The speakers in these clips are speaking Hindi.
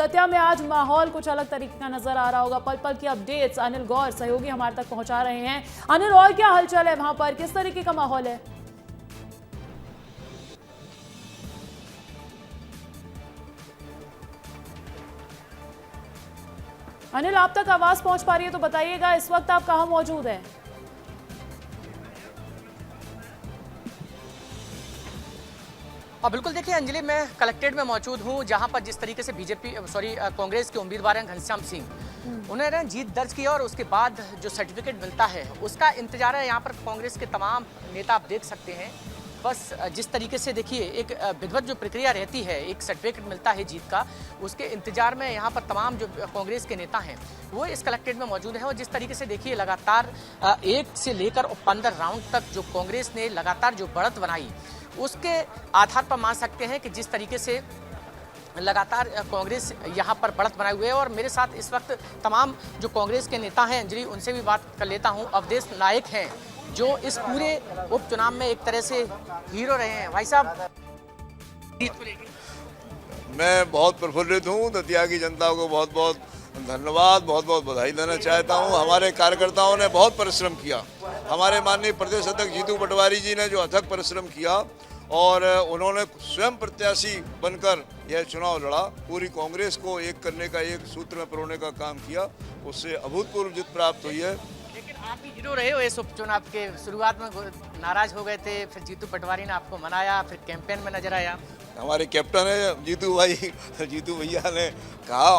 दतिया में आज माहौल कुछ अलग तरीके का नजर आ रहा होगा। पल पल की अपडेट्स अनिल गौर सहयोगी हमारे तक पहुंचा रहे हैं। अनिल, और क्या हलचल है वहां पर, किस तरीके का माहौल है? अनिल, आप तक आवाज पहुंच पा रही है तो बताइएगा, इस वक्त आप कहां मौजूद हैं? बिल्कुल, देखिए अंजलि, मैं कलेक्ट्रेट में मौजूद हूँ, जहाँ पर जिस तरीके से कांग्रेस के उम्मीदवार हैं घनश्याम सिंह, उन्होंने जीत दर्ज की और उसके बाद जो सर्टिफिकेट मिलता है उसका इंतजार है। यहाँ पर कांग्रेस के तमाम नेता आप देख सकते हैं। बस जिस तरीके से देखिए एक विधिवत जो प्रक्रिया रहती है, एक सर्टिफिकेट मिलता है जीत का, उसके इंतजार में यहाँ पर तमाम जो कांग्रेस के नेता हैं वो इस कलेक्ट्रेट में मौजूद हैं। और जिस तरीके से देखिए लगातार 1 से लेकर 15 राउंड तक जो कांग्रेस ने लगातार जो बढ़त बनाई, उसके आधार पर मान सकते हैं कि जिस तरीके से लगातार कांग्रेस यहाँ पर बढ़त बनाए हुए है। और मेरे साथ इस वक्त तमाम जो कांग्रेस के नेता हैं अंजलि, उनसे भी बात कर लेता हूँ। अवधेश नायक हैं जो इस पूरे उपचुनाव में एक तरह से हीरो रहे हैं। भाई साहब, मैं बहुत प्रफुल्लित हूँ। दतिया की जनता को बहुत बहुत धन्यवाद, बहुत बहुत बधाई देना चाहता हूँ। हमारे कार्यकर्ताओं ने बहुत परिश्रम किया। हमारे माननीय प्रदेश अध्यक्ष जीतू पटवारी जी ने जो अथक परिश्रम किया और उन्होंने स्वयं प्रत्याशी बनकर यह चुनाव लड़ा, पूरी कांग्रेस को एक करने का, एक सूत्र में पिरोने का काम किया, उससे अभूतपूर्व जीत प्राप्त हुई है। लेकिन आप भी हीरो रहे हो इस उपचुनाव के। शुरुआत में नाराज हो गए थे, फिर जीतू पटवारी ने आपको मनाया, फिर कैंपेन में नजर आया। हमारे कैप्टन है जीतू भाई, जीतू भैया ने कहा,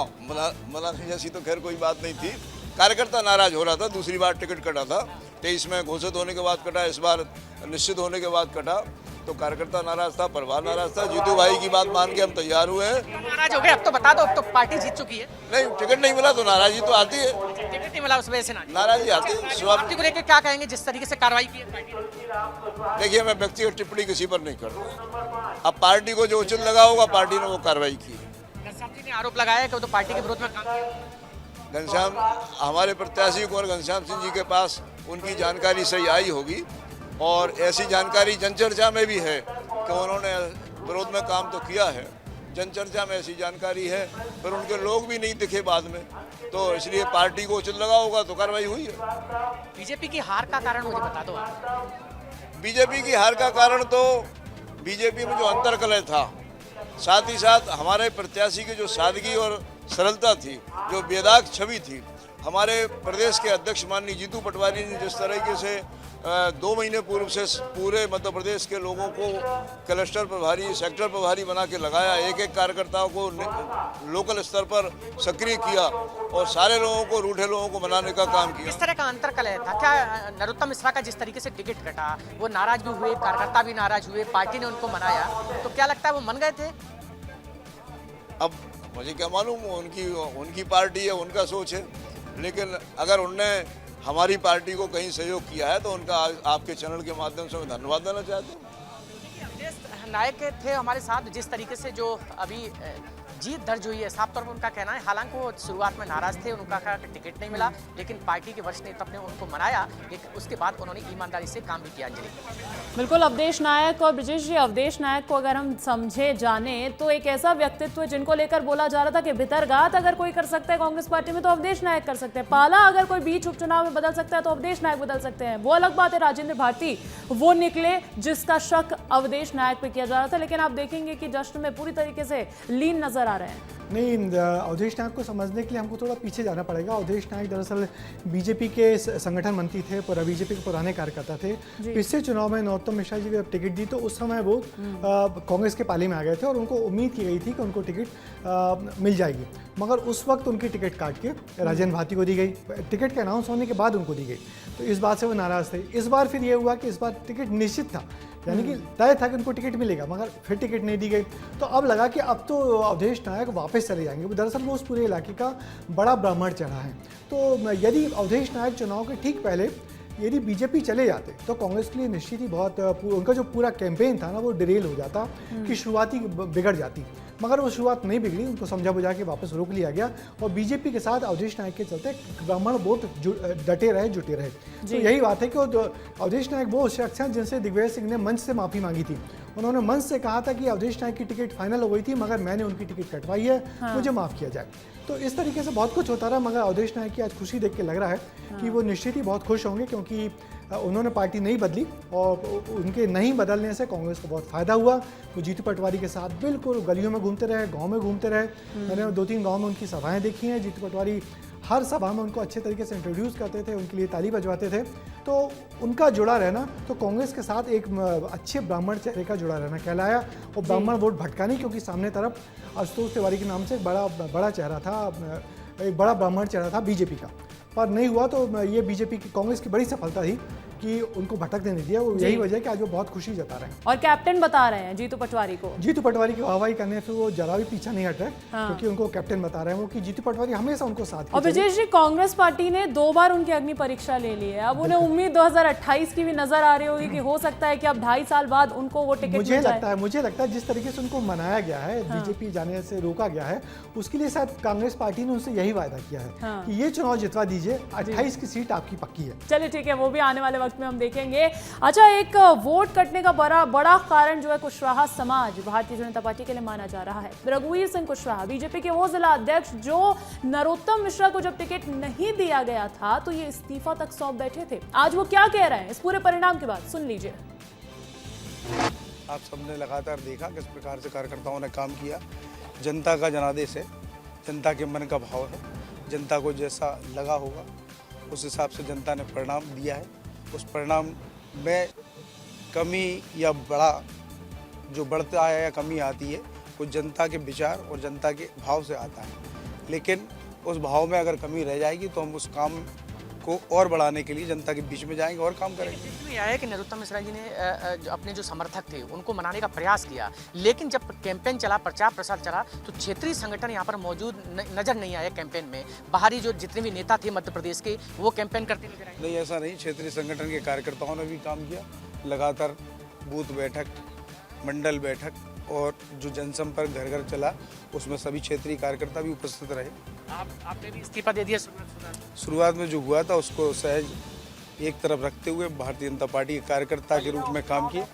मनाने जैसी तो खैर कोई बात नहीं थी। कार्यकर्ता नाराज हो रहा था, दूसरी बार टिकट कटा था, 23 में घोषित होने के बाद कटा, इस बार निश्चित होने के बाद कटा, तो कार्यकर्ता नाराज था, परिवार नाराज था। जीतू भाई की बात मान के हम तैयार हुए हैं। नाराज हो गए, अब तो बता दो, अब तो पार्टी जीत चुकी है। नहीं, टिकट नहीं मिला तो नाराजी तो आती है। टिकट नहीं मिला उस वजह से नाराजी आती है। पार्टी को लेकर क्या कहेंगे जिस तरीके से कार्रवाई की है पार्टी ने? देखिए, मैं व्यक्तिगत टिप्पणी किसी पर नहीं करता। अब पार्टी को जो उचित लगा होगा, पार्टी ने वो कार्रवाई की। घनश्याम जी ने आरोप लगाया कि वो तो पार्टी के विरोध में काम किया। घनश्याम, हमारे प्रत्याशी कुंवर घनश्याम सिंह जी के पास उनकी जानकारी सही आई होगी और ऐसी जानकारी जनचर्चा में भी है कि उन्होंने विरोध में काम तो किया है। जनचर्चा में ऐसी जानकारी है, पर उनके लोग भी नहीं दिखे बाद में, तो इसलिए पार्टी को उचित लगा होगा तो कार्रवाई हुई है। बीजेपी की हार का कारण मुझे बता दो आप। बीजेपी की हार का कारण तो बीजेपी में जो अंतर्कलह था, साथ ही साथ हमारे प्रत्याशी की जो सादगी और सरलता थी, जो बेदाग छवि थी, हमारे प्रदेश के अध्यक्ष माननीय जीतू पटवारी ने जिस तरीके से 2 महीने पूर्व से पूरे मध्य प्रदेश के लोगों को क्लस्टर प्रभारी, सेक्टर प्रभारी बना के लगाया, एक एक कार्यकर्ताओं को लोकल स्तर पर सक्रिय किया और सारे लोगों को, रूठे लोगों को मनाने का काम किया। इस तरह का अंतर्कलह था क्या? नरोत्तम मिश्रा का जिस तरीके से टिकट कटा, वो नाराज भी हुए, कार्यकर्ता भी नाराज हुए, पार्टी ने उनको मनाया, तो क्या लगता है वो मन गए थे? अब मुझे क्या मालूम, उनकी पार्टी है, उनका सोच है, लेकिन अगर उनने हमारी पार्टी को कहीं सहयोग किया है तो उनका आपके चैनल के माध्यम से मैं धन्यवाद देना चाहता हूँ। अवधेश नायक थे हमारे साथ, जिस तरीके से जो अभी जीत दर्ज हुई है, साफ तौर पर उनका कहना है, हालांकि वो शुरुआत में नाराज थे, उनका कहा कि टिकट नहीं मिला, लेकिन पार्टी के वरिष्ठ नेता ने उनको मनाया, लेकिन उसके बाद उन्होंने ईमानदारी से काम भी किया। अंजलि, बिल्कुल, अवधेश नायक और ब्रिजेश जी, अवधेश नायक को अगर हम समझे जाने तो एक ऐसा व्यक्तित्व जिनको लेकर बोला जा रहा था कि भितरघात अगर कोई कर सकता है कांग्रेस पार्टी में तो अवधेश नायक कर सकते हैं, पाला अगर कोई बीच उपचुनाव में बदल सकता है तो अवधेश नायक बदल सकते हैं। वो अलग बात है, राजेंद्र भारती वो निकले जिसका शक अवधेश नायक पे किया जा रहा था, लेकिन आप देखेंगे कि जश्न में पूरी तरीके से लीन नजर आ रहे हैं। नहीं, अवधेश नायक को समझने के लिए हमको थोड़ा पीछे जाना पड़ेगा। अवधेश नायक दरअसल बीजेपी के संगठन मंत्री थे, पर बीजेपी के पुराने कार्यकर्ता थे। पिछले चुनाव में नरोत्तम मिश्रा जी जब टिकट दी तो उस समय वो कांग्रेस के पाले में आ गए थे और उनको उम्मीद की गई थी कि उनको टिकट मिल जाएगी, मगर उस वक्त उनकी टिकट काट के राजेंद्र भारती को दी गई। टिकट के अनाउंस होने के बाद उनको दी गई, तो इस बात से वो नाराज थे। इस बार फिर ये हुआ कि इस बार टिकट निश्चित था, यानी कि तय था कि उनको टिकट मिलेगा, मगर फिर टिकट नहीं दी गई। तो अब लगा कि अब तो अवधेश नायक वापस चले जाएंगे। दरअसल वो उस पूरे इलाके का बड़ा ब्राह्मण चढ़ा है, तो यदि अवधेश नायक चुनाव के ठीक पहले यदि बीजेपी चले जाते तो कांग्रेस के लिए निश्चित ही बहुत उनका जो पूरा कैंपेन था ना वो डिरेल हो जाता, कि शुरुआती बिगड़ जाती। मगर वो शुरुआत नहीं बिगड़ी, उनको समझा बुझा के वापस रोक लिया गया और बीजेपी के साथ अवधेश नायक के चलते ब्राह्मण वोट डटे रहे, जुटे रहे। तो यही बात है कि अवधेश नायक वो शख्स हैं जिनसे दिग्विजय सिंह ने मंच से माफ़ी मांगी थी। उन्होंने मंच से कहा था कि अवधेश नायक की टिकट फाइनल हो गई थी, मगर मैंने उनकी टिकट कटवाई है, मुझे माफ़ किया जाए। तो इस तरीके से बहुत कुछ होता रहा, मगर अवधेश नायक की आज खुशी देख के लग रहा है कि वो निश्चित ही बहुत खुश होंगे, क्योंकि उन्होंने पार्टी नहीं बदली और उनके नहीं बदलने से कांग्रेस को बहुत फ़ायदा हुआ। वो जीतू पटवारी के साथ बिल्कुल गलियों में घूमते रहे, गांव में घूमते रहे। मैंने 2-3 गांव में उनकी सभाएं देखी हैं। जीतू पटवारी हर सभा में उनको अच्छे तरीके से इंट्रोड्यूस करते थे, उनके लिए ताली बजवाते थे। तो उनका जुड़ा रहना तो कांग्रेस के साथ एक अच्छे ब्राह्मण चेहरे का जुड़ा रहना कहलाया। और ब्राह्मण वोट भटका नहीं, क्योंकि सामने तरफ आशुतोष तिवारी के नाम से एक बड़ा चेहरा था, एक बड़ा ब्राह्मण चेहरा था बीजेपी का, पर नहीं हुआ। तो ये बीजेपी की कांग्रेस की बड़ी सफलता थी कि उनको भटकने नहीं दिया। वो यही वजह है कि आज वो बहुत खुशी जता रहे हैं। और कैप्टन बता रहे हैं जीतू पटवारी को। जीतू पटवारी की वाहवाही करने से वो जरा भी पीछा नहीं हट रहे, क्योंकि उनको कैप्टन बता रहे हैं वो, कि जीतू पटवारी हमेशा उनको साथ। और ब्रजेश जी, कांग्रेस पार्टी ने 2 बार उनकी अग्नि परीक्षा ले ली है। अब उन्हें उम्मीद 2028 की भी नजर आ रही होगी कि हो सकता है कि अब 2.5 साल बाद उनको वो टिकट मुझे लगता है जिस तरीके से उनको मनाया गया है, बीजेपी जाने से रोका गया है, उसके लिए शायद कांग्रेस पार्टी ने उनसे यही वायदा किया है कि ये चुनाव जितवा दीजिए, 28 की सीट आपकी पक्की है। चलिए ठीक है, वो भी आने वाले वक्त में हम देखेंगे। अच्छा, एक वोट कटने का बड़ा कारण जो है कुशवाहा समाज भारतीय जनता पार्टी के लिए माना जा रहा है। रघुवीर सिंह कुशवाहा बीजेपी के वो जिला अध्यक्ष जो नरोत्तम मिश्रा को जब टिकट नहीं दिया गया था तो ये इस्तीफा तक सौंप बैठे थे। आज वो क्या कह रहे हैं इस पूरे परिणाम के बाद, सुन लीजिए। आप सबने लगातार देखा किस प्रकार से कार्यकर्ताओं ने काम किया। जनता का जनादेश है, जनता के मन का भाव है, जनता को जैसा लगा होगा उस हिसाब से जनता ने परिणाम दिया है। उस परिणाम में कमी या बड़ा जो बढ़ता है या कमी आती है वो जनता के विचार और जनता के भाव से आता है। लेकिन उस भाव में अगर कमी रह जाएगी तो हम उस काम को और बढ़ाने के लिए जनता के बीच में जाएंगे और काम करेंगे। इसमें यह है कि नरोत्तम मिश्रा जी ने अपने जो समर्थक थे उनको मनाने का प्रयास किया, लेकिन जब कैंपेन चला, प्रचार प्रसार चला, तो क्षेत्रीय संगठन यहाँ पर मौजूद नजर नहीं आया कैंपेन में। बाहरी जो जितने भी नेता थे मध्य प्रदेश के वो कैंपेन करते नजर आए। नहीं, ऐसा नहीं। क्षेत्रीय संगठन के कार्यकर्ताओं ने भी काम किया, लगातार बूथ बैठक, मंडल बैठक और जो जनसंपर्क घर घर चला उसमें सभी क्षेत्रीय कार्यकर्ता भी उपस्थित रहे। आपने भी इस्तीफा दे दिया शुरुआत में जो हुआ था उसको सहज एक तरफ रखते हुए भारतीय जनता पार्टी के कार्यकर्ता के रूप में काम किए।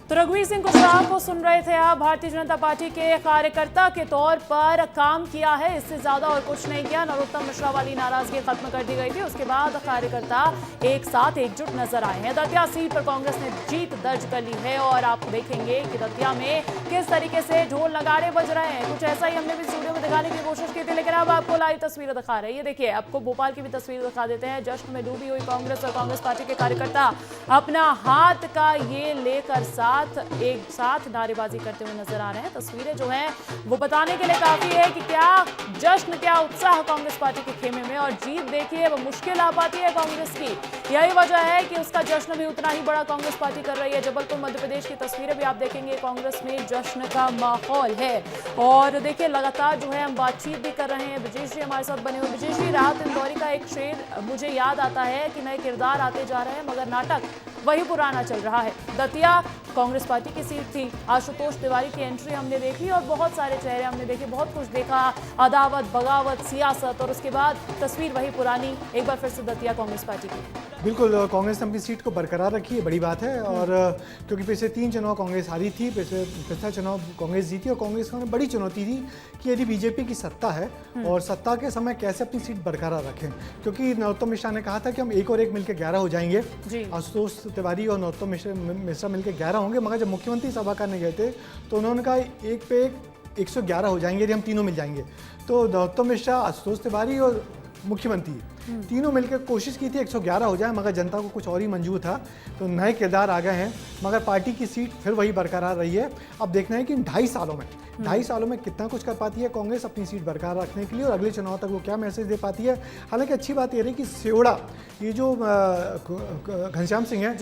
तो रघुवीर सिंह कुशवाहा को सुन रहे थे आप। भारतीय जनता पार्टी के कार्यकर्ता के तौर पर काम किया है, इससे ज्यादा और कुछ नहीं किया। नरोत्तम मिश्रा वाली नाराजगी खत्म कर दी गई थी, उसके बाद कार्यकर्ता एक साथ एकजुट नजर आए हैं। दतिया सीट पर कांग्रेस ने जीत दर्ज कर ली है और आप देखेंगे कि दतिया में किस तरीके से ढोल नगाड़े बज रहे हैं। कुछ ऐसा ही हमने भी स्टूडियो में दिखाने की कोशिश की थी, लेकिन अब आपको लाइव तस्वीरें दिखा रहे हैं। ये देखिए, आपको भोपाल की भी तस्वीर दिखा देते हैं। जश्न में डूबी हुई कांग्रेस और कांग्रेस पार्टी के कार्यकर्ता अपना हाथ का ये लेकर एक साथ नारेबाजी करते हुए नजर आ रहे हैं। तस्वीरें जो हैं वो बताने के लिए काफी है कि क्या जश्न, क्या उत्साह कांग्रेस पार्टी के खेमे में। और जीत देखिए, वो मुश्किल आ पाती है कांग्रेस की। यही वजह है कि उसका जश्न भी उतना ही बड़ा कांग्रेस पार्टी कर रही है। जबलपुर मध्य प्रदेश की तस्वीरें भी आप देखेंगे, कांग्रेस में जश्न का माहौल है। और देखिए, लगातार जो है हम बातचीत भी कर रहे हैं। ब्रजेश जी हमारे साथ बने हुए। ब्रजेश जी, राहत इंदौरी का एक शेर मुझे याद आता है कि नए किरदार आते जा रहे हैं मगर नाटक वही पुराना चल रहा है। दतिया कांग्रेस पार्टी की सीट थी, आशुतोष तिवारी की एंट्री हमने देखी और बहुत सारे चेहरे हमने देखे, बहुत कुछ देखा, अदावत, बगावत, सियासत, और उसके बाद तस्वीर वही पुरानी एक बार फिर से दतिया कांग्रेस पार्टी की। बिल्कुल, कांग्रेस ने अपनी सीट को बरकरार रखी है, बड़ी बात है। और क्योंकि पिछले 3 चुनाव कांग्रेस हारी थी, पिछला चुनाव कांग्रेस जीती और कांग्रेस को बड़ी चुनौती थी कि यदि बीजेपी की सत्ता है और सत्ता के समय कैसे अपनी सीट बरकरार रखें। क्योंकि नरोत्तम मिश्रा ने कहा था कि हम एक और एक मिलकर 11 हो जाएंगे, आशुतोष तिवारी और नरोत्तम मिश्रा मिलकर 11 होंगे। मगर जब मुख्यमंत्री सभा करने गए थे तो उन्होंने कहा एक पे एक 111 हो जाएंगे यदि हम तीनों मिल जाएंगे। तो नरोत्तम मिश्रा, आशुतोष तिवारी और मुख्यमंत्री तीनों मिलकर कोशिश की थी 111 हो जाए, मगर जनता को कुछ और ही मंजूर था। तो नए किरदार आ गए हैं, मगर पार्टी की सीट फिर वही बरकरार रही है। अब देखना है कि 2.5 सालों में कितना कुछ कर पाती है कांग्रेस अपनी सीट बरकरार रखने के लिए और अगले चुनाव तक वो क्या मैसेज दे पाती है। हालांकि अच्छी बात यह रही कि सेवड़ा, ये जो घनश्याम सिंह है,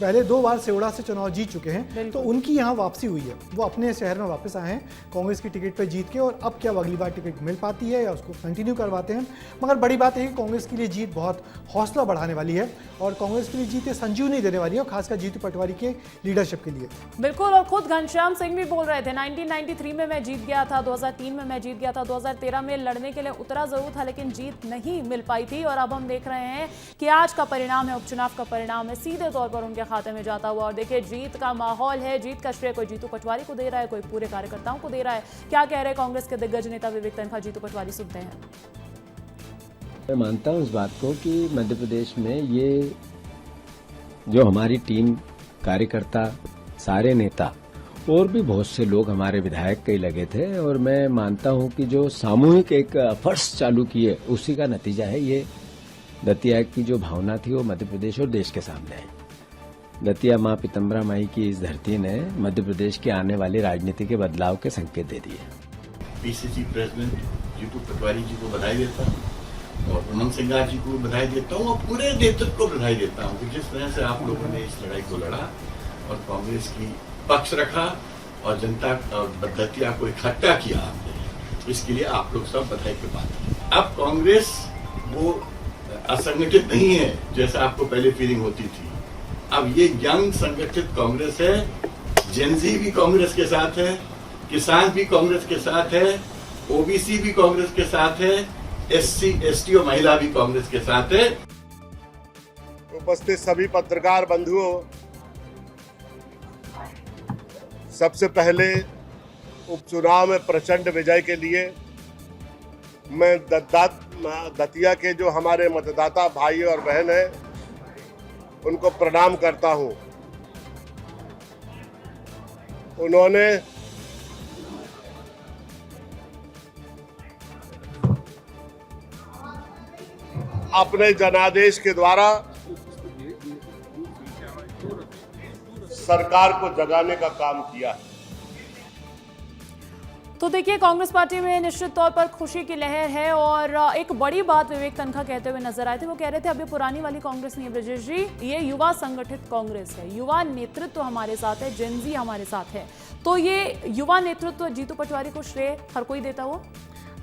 पहले 2 बार सेवड़ा से चुनाव जीत चुके हैं, तो उनकी यहाँ वापसी हुई है। वो अपने शहर में वापस आए हैं कांग्रेस की टिकट पर जीत के, और अब क्या अगली बार टिकट मिल पाती है या उसको कंटिन्यू करवाते हैं। मगर बड़ी बात है कि कांग्रेस कांग्रेस के लिए जीत बहुत हौसला बढ़ाने वाली है और कांग्रेस के लिए जीत संजीवनी देने वाली है, और खासकर जीतू पटवारी के लीडरशिप के लिए। बिल्कुल, और खुद घनश्याम सिंह भी बोल रहे थे 1993 में मैं जीत गया था, 2003 में मैं जीत गया था, 2013 में लड़ने के लिए उतरा जरूर था लेकिन जीत नहीं मिल पाई थी। और अब हम देख रहे हैं कि आज का परिणाम है, उपचुनाव का परिणाम है, सीधे तौर पर उनके खाते में जाता हुआ। और देखिए जीत का माहौल है, जीत का श्रेय कोई जीतू पटवारी को दे रहा है, कोई पूरे कार्यकर्ताओं को दे रहा है। क्या कह रहे कांग्रेस के दिग्गज नेता विवेक तनखा जीतू पटवारी, सुनते हैं। मैं मानता हूं इस बात को कि मध्य प्रदेश में ये जो हमारी टीम, कार्यकर्ता, सारे नेता और भी बहुत से लोग हमारे विधायक कई लगे थे, और मैं मानता हूं कि जो सामूहिक एक एफर्ट्स चालू किए उसी का नतीजा है ये। दतिया की जो भावना थी वो मध्य प्रदेश और देश के सामने है। दतिया मां पितम्बरा माई की इस धरती ने मध्य प्रदेश के आने वाली राजनीति के बदलाव के संकेत दे दिए। पीसीसी प्रेसिडेंट जीतू पटवारी जी को बधाई देता हूँ और उमंग सिंगार जी को बधाई देता हूँ और पूरे नेतृत्व को बधाई देता हूँ कि जिस तरह से आप लोगों ने इस लड़ाई को लड़ा और कांग्रेस की पक्ष रखा और जनता दतिया को इकट्ठा किया आपने, इसके लिए आप लोग सब बधाई के पात्र हैं। अब कांग्रेस वो असंगठित नहीं है जैसा आपको पहले फीलिंग होती थी। अब ये यंग संगठित कांग्रेस है, जेनजी भी कांग्रेस के साथ है, किसान भी कांग्रेस के साथ है, ओबीसी भी कांग्रेस के साथ है, एससी एसटी और महिला भी कांग्रेस के साथ है। उपस्थित सभी पत्रकार बंधुओं, सबसे पहले उपचुनाव में प्रचंड विजय के लिए मैं दतिया के जो हमारे मतदाता भाई और बहन हैं उनको प्रणाम करता हूं। उन्होंने अपने जनादेश के द्वारा सरकार को जगाने का काम किया है। तो देखिए कांग्रेस पार्टी में निश्चित तौर पर खुशी की लहर है। और एक बड़ी बात विवेक तनखा कहते हुए नजर आए थे, वो कह रहे थे अभी पुरानी वाली कांग्रेस नहीं है ब्रजेश जी, ये युवा संगठित कांग्रेस है, युवा नेतृत्व हमारे साथ है, जेनजी हमारे साथ है। तो ये युवा नेतृत्व जीतू पटवारी को श्रेय हर कोई देता हो?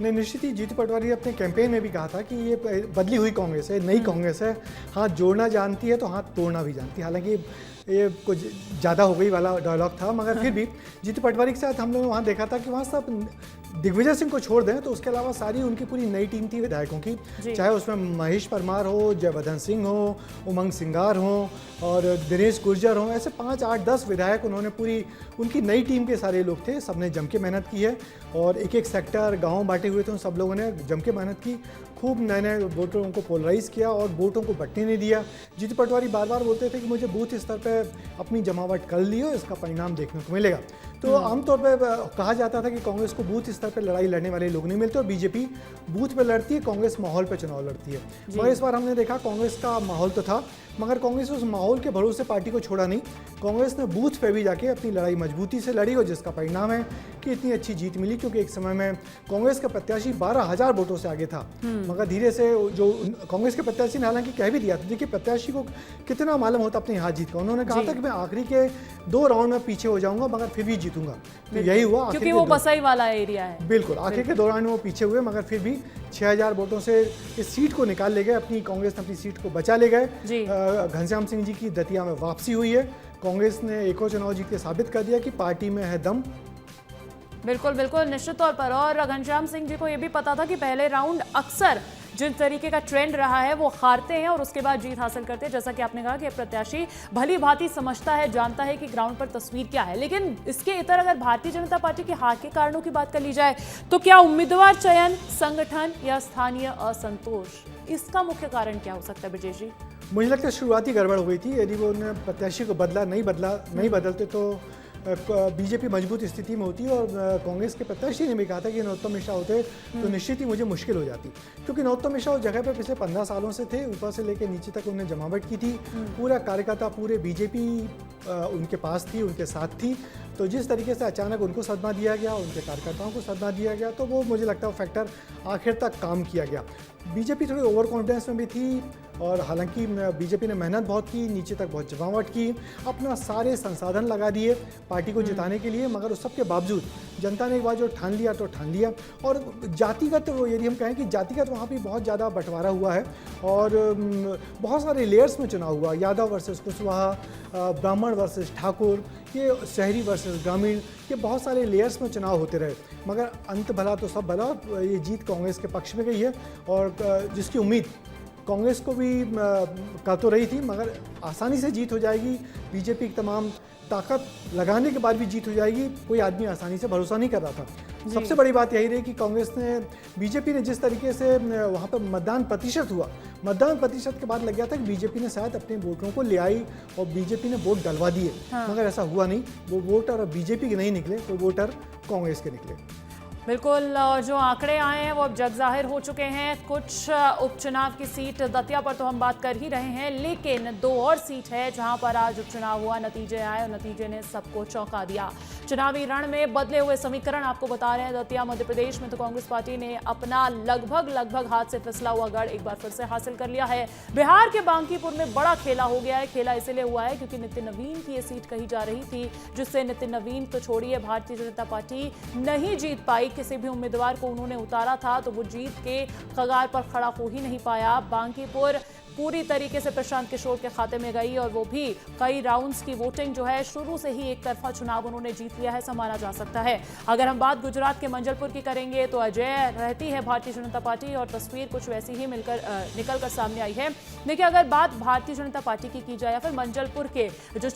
नहीं, निश्चित ही जीतू पटवारी ने अपने कैंपेन में भी कहा था कि ये बदली हुई कांग्रेस है, नई कांग्रेस है, हाथ जोड़ना जानती है तो हाथ तोड़ना भी जानती है। हालांकि ये कुछ ज़्यादा हो गई वाला डायलॉग था, मगर फिर भी जीतू पटवारी के साथ हम लोगों ने वहाँ देखा था कि वहाँ सब दिग्विजय सिंह को छोड़ दें तो उसके अलावा सारी उनकी पूरी नई टीम थी विधायकों की, चाहे उसमें महेश परमार हो, जयवर्धन सिंह हो, उमंग सिंगार हो और दिनेश गुर्जर हो, ऐसे 5, 8, 10 विधायक उन्होंने पूरी उनकी नई टीम के सारे लोग थे, सबने जम के मेहनत की है और एक एक सेक्टर गांव बांटे हुए थे, उन सब लोगों ने जम के मेहनत की, खूब नए नए वोटरों को पोलराइज किया और वोटों को बंटने नहीं दिया। जीतू पटवारी बार बार बोलते थे कि मुझे बूथ स्तर पर अपनी जमावट कर ली हो, इसका परिणाम देखने को मिलेगा। तो आमतौर पर कहा जाता था कि कांग्रेस को बूथ स्तर पर लड़ाई लड़ने वाले लोग नहीं मिलते और बीजेपी बूथ पर लड़ती है, कांग्रेस माहौल पर चुनाव लड़ती है। मगर इस बार हमने देखा कांग्रेस का माहौल तो था, मगर कांग्रेस उस माहौल के भरोसे पार्टी को छोड़ा नहीं, कांग्रेस ने बूथ पे भी जाके अपनी लड़ाई मजबूती से लड़ी और जिसका परिणाम है कि इतनी अच्छी जीत मिली। क्योंकि एक समय में कांग्रेस का प्रत्याशी 12,000 वोटों से आगे था, मगर धीरे से जो कांग्रेस के प्रत्याशी ने हालांकि कह भी दिया था, देखिए प्रत्याशी को कितना मालूम होता अपनी हार जीत का, उन्होंने कहा था कि मैं आखिरी के 2 राउंड में पीछे हो जाऊंगा मगर फिर भी जीतूंगा। तो यही हुआ, क्योंकि वो बसई वाला एरिया है। बिल्कुल, आखिर के दौरान वो पीछे हुए मगर फिर भी 6,000 वोटों से इस सीट को निकाल ले गए, अपनी कांग्रेस ने अपनी सीट को बचा ले गए। घनश्याम सिंह जी की दतिया में वापसी हुई है, कांग्रेस ने एक और चुनाव जीत के साबित कर दिया कि पार्टी में है दम। बिल्कुल बिल्कुल, निश्चित तौर पर। और घनश्याम सिंह जी को यह भी पता था कि पहले राउंड अक्सर जिस तरीके का ट्रेंड रहा है वो हारते हैं और उसके बाद जीत हासिल करते हैं। जैसा कि आपने कहा कि प्रत्याशी भली भांति समझता है, जानता है कि ग्राउंड पर तस्वीर क्या है। लेकिन इसके इतर अगर भारतीय जनता पार्टी की हार के कारणों की बात कर ली जाए तो क्या उम्मीदवार चयन, संगठन या स्थानीय असंतोष, इसका मुख्य कारण क्या हो सकता है ब्रजेश जी? मुझे लगता है शुरुआती गड़बड़ हो गई थी। यदि वो उन्होंने प्रत्याशी को नहीं बदलते तो बीजेपी मजबूत स्थिति में होती और कांग्रेस के प्रत्याशी ने भी कहा था कि नरोत्तम मिश्रा होते तो निश्चित ही मुझे मुश्किल हो जाती, क्योंकि नरोत्तम मिश्रा उस जगह पर पिछले 15 सालों से थे, ऊपर से लेकर नीचे तक उन्होंने जमावट की थी, पूरा कार्यकर्ता पूरे बीजेपी उनके पास थी, उनके साथ थी। तो जिस तरीके से अचानक उनको सदमा दिया गया, उनके कार्यकर्ताओं को सदमा दिया गया, तो वो मुझे लगता है फैक्टर आखिर तक काम किया गया। बीजेपी थोड़ी ओवर कॉन्फिडेंस में भी थी और हालांकि बीजेपी ने मेहनत बहुत की, नीचे तक बहुत जमावट की, अपना सारे संसाधन लगा दिए पार्टी को जिताने के लिए, मगर उस सब के बावजूद जनता ने एक बार जो ठान लिया तो ठान लिया। और जातिगत यदि हम कहें कि जातिगत वहाँ भी बहुत ज़्यादा बंटवारा हुआ है और बहुत सारे लेयर्स में चुनाव हुआ, यादव वर्सेस कुशवाहा, ब्राह्मण वर्सेस ठाकुर, ये शहरी वर्सेस ग्रामीण, ये बहुत सारे लेयर्स में चुनाव होते रहे, मगर अंत भला तो सब भला, ये जीत कांग्रेस के पक्ष में गई है। और जिसकी उम्मीद कांग्रेस को भी कर तो रही थी, मगर आसानी से जीत हो जाएगी, बीजेपी की तमाम ताकत लगाने के बाद भी जीत हो जाएगी, कोई आदमी आसानी से भरोसा नहीं कर रहा था। सबसे बड़ी बात यही रही कि कांग्रेस ने, बीजेपी ने जिस तरीके से वहाँ पर मतदान प्रतिशत हुआ, मतदान प्रतिशत के बाद लग गया था कि बीजेपी ने शायद अपने वोटरों को ले आई और बीजेपी ने वोट डलवा दिए, मगर ऐसा हुआ नहीं। वो वोटर बीजेपी के नहीं निकले, वो वोटर कांग्रेस के निकले। बिल्कुल, जो आंकड़े आए हैं वो अब जग जाहिर हो चुके हैं। कुछ उपचुनाव की सीट दतिया पर तो हम बात कर ही रहे हैं, लेकिन 2 और सीट है जहां पर आज उपचुनाव हुआ, नतीजे आए और नतीजे ने सबको चौंका दिया। चुनावी रण में बदले हुए समीकरण आपको बता रहे हैं। दतिया मध्य प्रदेश में तो कांग्रेस पार्टी ने अपना लगभग हाथ से फिसला हुआ गढ़ एक बार फिर से हासिल कर लिया है। बिहार के बांकीपुर में बड़ा खेला हो गया है। खेला इसलिए हुआ है क्योंकि नितिन नवीन की ये सीट कही जा रही थी, जिससे नितिन नवीन तो छोड़िए, भारतीय जनता पार्टी नहीं जीत पाई। किसी भी उम्मीदवार को उन्होंने उतारा था तो वो जीत के कगार पर खड़ा हो ही नहीं पाया। बांकीपुर पूरी तरीके से प्रशांत किशोर के खाते में गई और वो भी कई राउंड्स की वोटिंग जो है, शुरू से ही एक तरफा चुनाव उन्होंने जीत लिया है, समाना जा सकता है। अगर हम बात गुजरात के मंजलपुर की करेंगे तो अजय रहती है भारतीय जनता पार्टी और तस्वीर कुछ वैसी ही निकल कर सामने आई है। देखिए, अगर बात भारतीय जनता पार्टी की जाए या फिर मंजलपुर के जो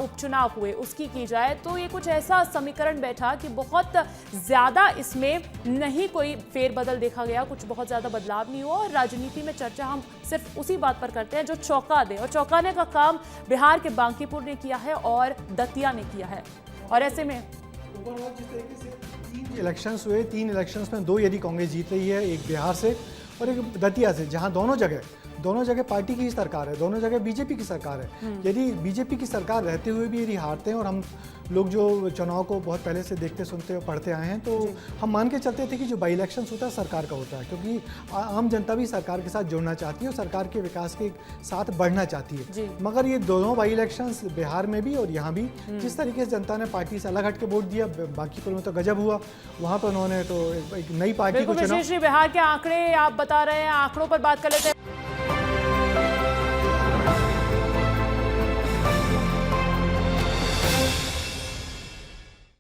उपचुनाव हुए उसकी की जाए तो ये कुछ ऐसा समीकरण बैठा कि बहुत ज्यादा इसमें नहीं कोई फेरबदल देखा गया, कुछ बहुत ज्यादा बदलाव नहीं हुआ। और राजनीति में चर्चा हम सिर्फ उसी बात पर करते हैं जो चौंका दे, और चौंकाने का काम बिहार के बांकीपुर ने किया है और दतिया ने किया है। और ऐसे में जिस तरीके से 3 इलेक्शंस हुए, 3 इलेक्शंस में 2 यदि कांग्रेस जीत रही है, एक बिहार से और एक दतिया से, जहां दोनों जगह पार्टी की सरकार है, दोनों जगह बीजेपी की सरकार है। यदि बीजेपी की सरकार रहते हुए भी यदि हारते हैं, और हम लोग जो चुनाव को बहुत पहले से देखते सुनते और पढ़ते आए हैं, तो हम मान के चलते थे कि जो बाई इलेक्शंस होता है सरकार का होता है, क्योंकि आम जनता भी सरकार के साथ जुड़ना चाहती है और सरकार के विकास के साथ बढ़ना चाहती है। मगर ये दोनों बाई इलेक्शंस बिहार में भी और यहाँ भी जिस तरीके से जनता ने पार्टी से अलग हट के वोट दिया, बांकीपुर में तो गजब हुआ, वहाँ पर उन्होंने तो एक नई पार्टी को चुना। बिहार के आंकड़े आप बता रहे हैं, आंकड़ों पर बात कर लेते हैं।